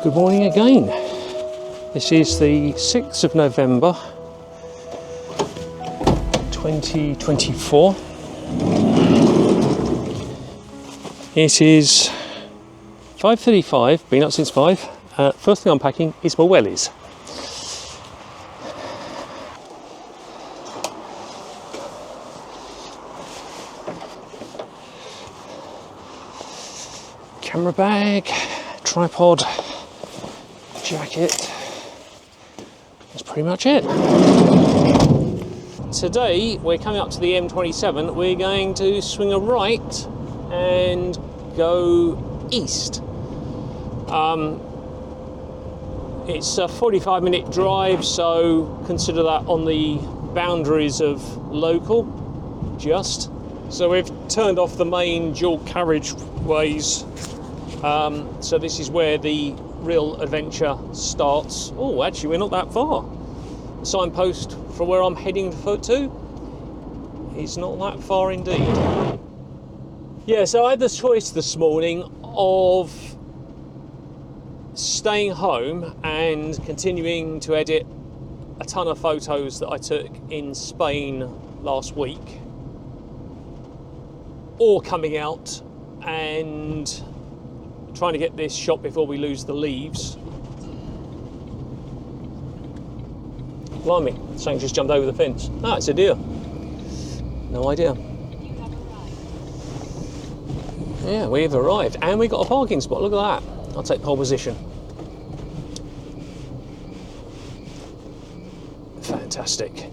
Good morning again. This is the 6th of November 2024. It is 5:35, been up since 5. First thing I'm packing is my wellies. Camera bag, tripod, jacket. That's pretty much it. Today we're coming up to the M27. We're going to swing a right and go east. It's a 45-minute drive, so consider that on the boundaries of local, just. So we've turned off the main dual carriageways. So this is where the real adventure starts. Oh, actually we're not that far. The signpost for where I'm heading to is not that far indeed. Yeah, so I had the choice this morning of staying home and continuing to edit a ton of photos that I took in Spain last week, or coming out and trying to get this shot before we lose the leaves. Blimey, something just jumped over the fence. Ah, it's a deer. No idea. Yeah, we've arrived and we got a parking spot. Look at that. I'll take pole position. Fantastic.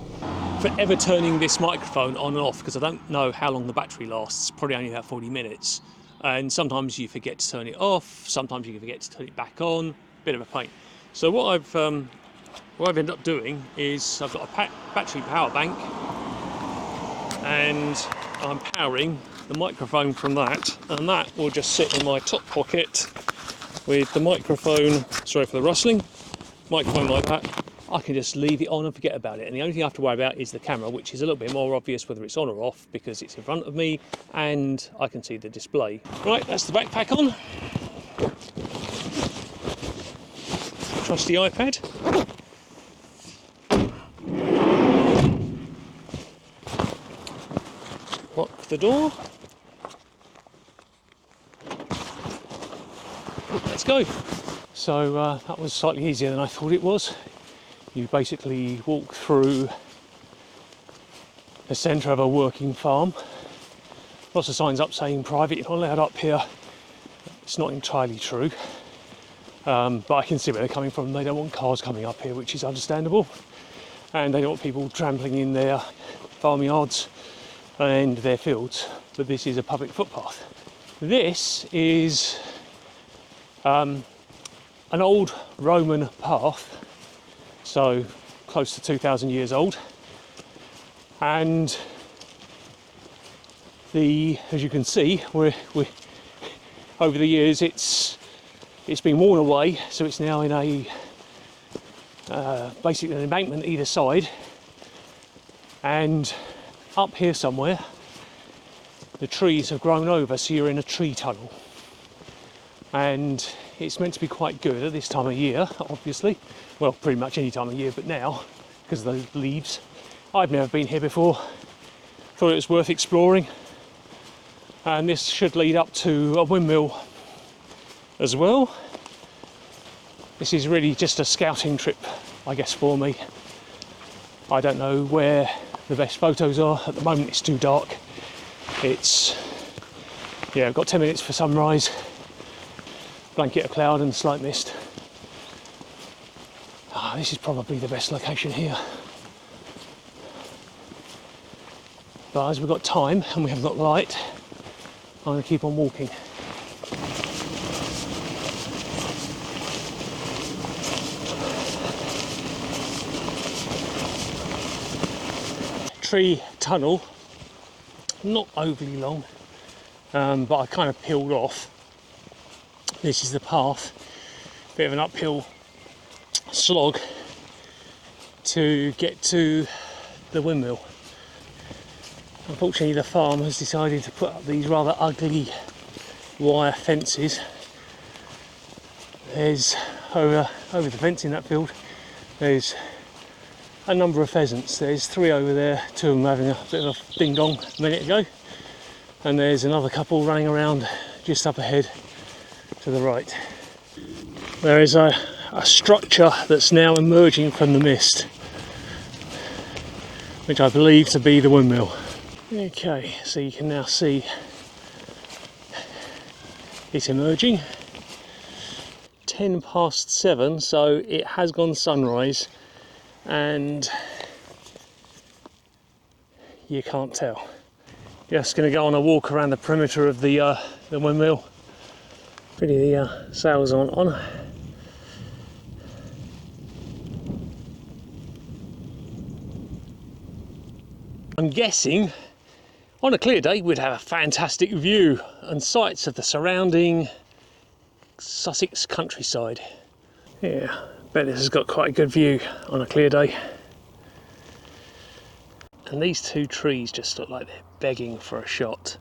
Forever turning this microphone on and off because I don't know how long the battery lasts. Probably only about 40 minutes. And sometimes you forget to turn it off, sometimes you forget to turn it back on. Bit of a pain. So what I've ended up doing is I've got a battery power bank, and I'm powering the microphone from that, and that will just sit in my top pocket with the microphone. Sorry for the rustling. Microphone like that. I can just leave it on and forget about it, and the only thing I have to worry about is the camera, which is a little bit more obvious whether it's on or off because it's in front of me and I can see the display. Right, that's the backpack on. Trusty iPad. Lock the door. Let's go. So that was slightly easier than I thought it was. You basically walk through the centre of a working farm. Lots of signs up saying private, you're not allowed up here. It's not entirely true, but I can see where they're coming from. They don't want cars coming up here, which is understandable, and they don't want people trampling in their farmyards and their fields, but this is a public footpath. This is an old Roman path, so close to 2,000 years old, and as you can see, we over the years it's been worn away, so it's now in a basically an embankment either side, and up here somewhere the trees have grown over, so you're in a tree tunnel, and it's meant to be quite good at this time of year, obviously. Well, pretty much any time of year, but now, because of those leaves. I've never been here before, thought it was worth exploring, and this should lead up to a windmill as well. This is really just a scouting trip, I guess, for me. I don't know where the best photos are. At the moment it's too dark. I've got 10 minutes for sunrise, blanket of cloud and slight mist. This is probably the best location here. But as we've got time and we haven't got light, I'm going to keep on walking. Tree tunnel, not overly long, but I kind of peeled off. This is the path, bit of an uphill slog to get to the windmill. Unfortunately, the farm has decided to put up these rather ugly wire fences. There's over the fence in that field, there's a number of pheasants. There's 3 over there, 2 of them having a bit of a ding dong a minute ago, and there's another couple running around just up ahead to the right. There is a structure that's now emerging from the mist, which I believe to be the windmill. Okay, so you can now see it emerging. 7:10, so it has gone sunrise, and you can't tell. Just going to go on a walk around the perimeter of the windmill. Pretty the sails on. I'm guessing on a clear day we'd have a fantastic view and sights of the surrounding Sussex countryside. Yeah, bet this has got quite a good view on a clear day. And these 2 trees just look like they're begging for a shot.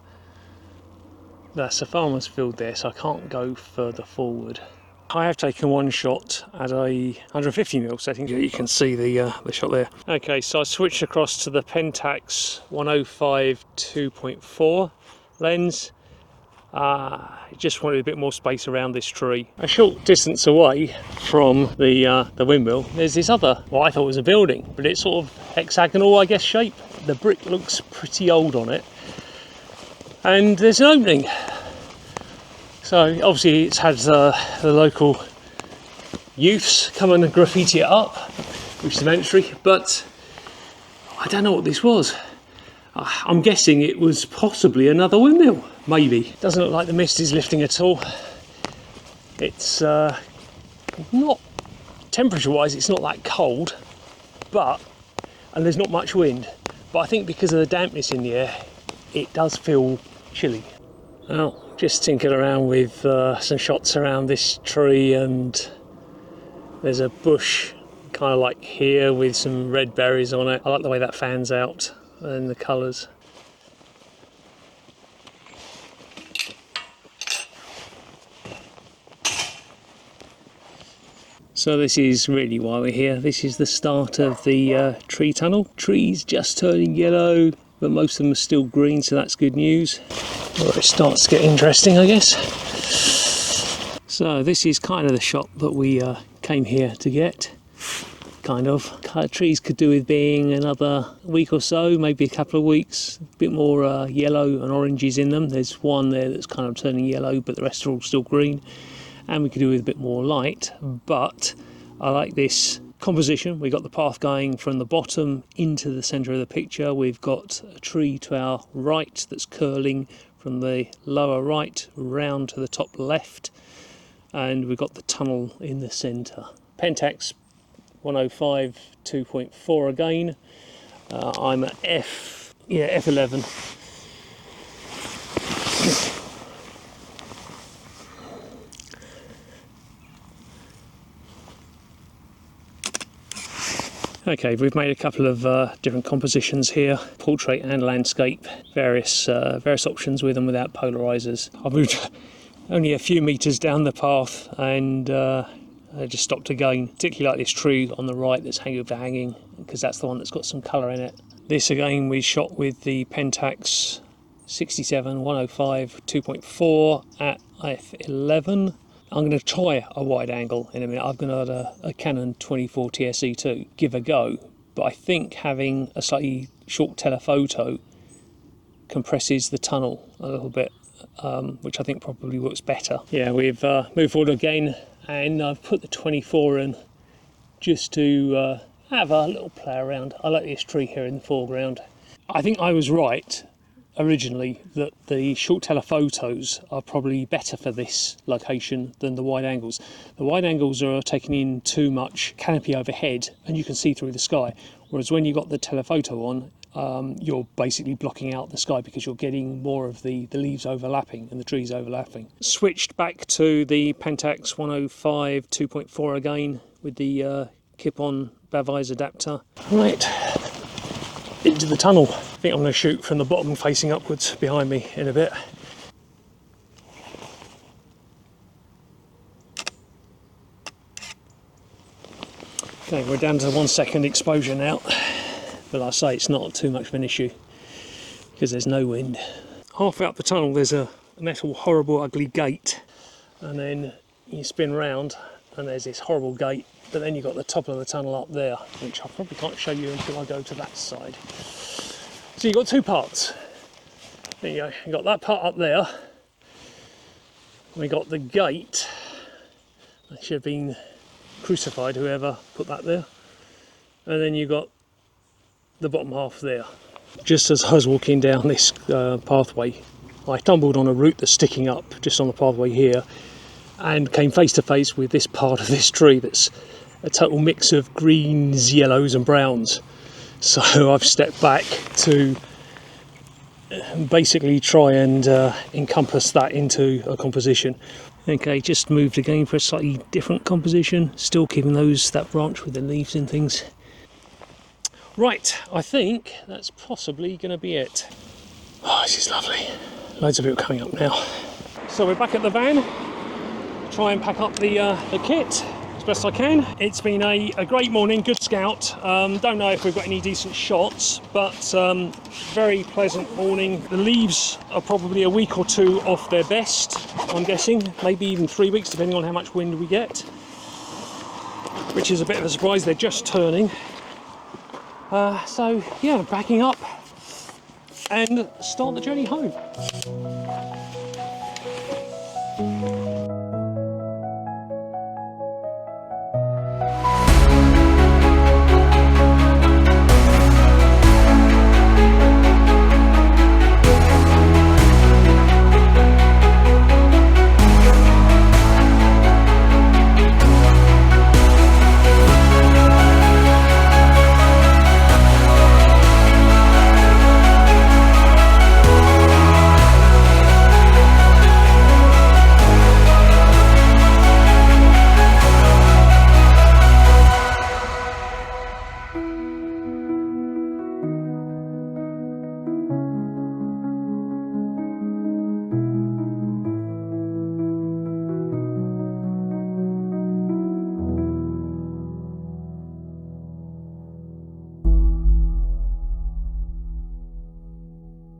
That's a farmer's field there, so I can't go further forward. I have taken one shot at a 150mm setting. You can see the shot there. Okay, so I switched across to the Pentax 105 2.4 lens. Just wanted a bit more space around this tree. A short distance away from the windmill, there's this other, what I thought was a building, but it's sort of hexagonal, I guess, shape. The brick looks pretty old on it, and there's an opening. So obviously it's had the local youths come and graffiti it up, which is mandatory, but I don't know what this was. I'm guessing it was possibly another windmill, maybe. Doesn't look like the mist is lifting at all. It's not, temperature wise it's not that cold, and there's not much wind, but I think because of the dampness in the air it does feel chilly. Well, just tinkering around with some shots around this tree, and there's a bush kind of like here with some red berries on it. I like the way that fans out and the colours. So this is really why we're here. This is the start of the tree tunnel. Trees just turning yellow, but most of them are still green, so that's good news. Well, it starts to get interesting, I guess. So this is kind of the shot that we came here to get. Kind of. Trees could do with being another week or so, maybe a couple of weeks. A bit more yellow and oranges in them. There's one there that's kind of turning yellow, but the rest are all still green. And we could do with a bit more light, but I like this composition. We've got the path going from the bottom into the centre of the picture. We've got a tree to our right that's curling from the lower right round to the top left, and we've got the tunnel in the centre. Pentax 105 2.4 again. I'm at F11. Okay, we've made a couple of different compositions here, portrait and landscape, various options with and without polarizers. I've moved only a few meters down the path, and I just stopped again, particularly like this tree on the right that's hanging, because that's the one that's got some colour in it. This again we shot with the Pentax 67 105 2.4 at f11. I'm going to try a wide angle in a minute. I've got a Canon 24 TSE2, give a go, but I think having a slightly short telephoto compresses the tunnel a little bit, which I think probably works better. Yeah, we've moved forward again, and I've put the 24 in just to have a little play around. I like this tree here in the foreground. I think I was right originally that the short telephotos are probably better for this location than the wide angles. The wide angles are taking in too much canopy overhead and you can see through the sky, whereas when you've got the telephoto on, you're basically blocking out the sky because you're getting more of the leaves overlapping and the trees overlapping. Switched back to the Pentax 105 2.4 again with the Kip-on Bavise adapter. Right, into the tunnel. I think I'm going to shoot from the bottom facing upwards behind me in a bit. Okay, we're down to 1 second exposure now, but like I say, it's not too much of an issue because there's no wind. Half out the tunnel there's a metal horrible ugly gate, and then you spin round and there's this horrible gate, but then you've got the top of the tunnel up there, which I probably can't show you until I go to that side. So you've got two parts. There you go, you've got that part up there. We got the gate. That should have been crucified, whoever put that there. And then you got the bottom half there. Just as I was walking down this pathway, I stumbled on a root that's sticking up just on the pathway here, and came face to face with this part of this tree that's a total mix of greens, yellows and browns. So I've stepped back to basically try and encompass that into a composition. Okay, just moved again for a slightly different composition, still keeping that branch with the leaves and things. Right, I think that's possibly going to be it. Oh, this is lovely. Loads of people coming up now. So we're back at the van. Try and pack up the kit as best I can. It's been a great morning, good scout. Don't know if we've got any decent shots, but very pleasant morning. The leaves are probably a week or two off their best, I'm guessing. Maybe even 3 weeks, depending on how much wind we get. Which is a bit of a surprise, they're just turning. So yeah, backing up and start the journey home.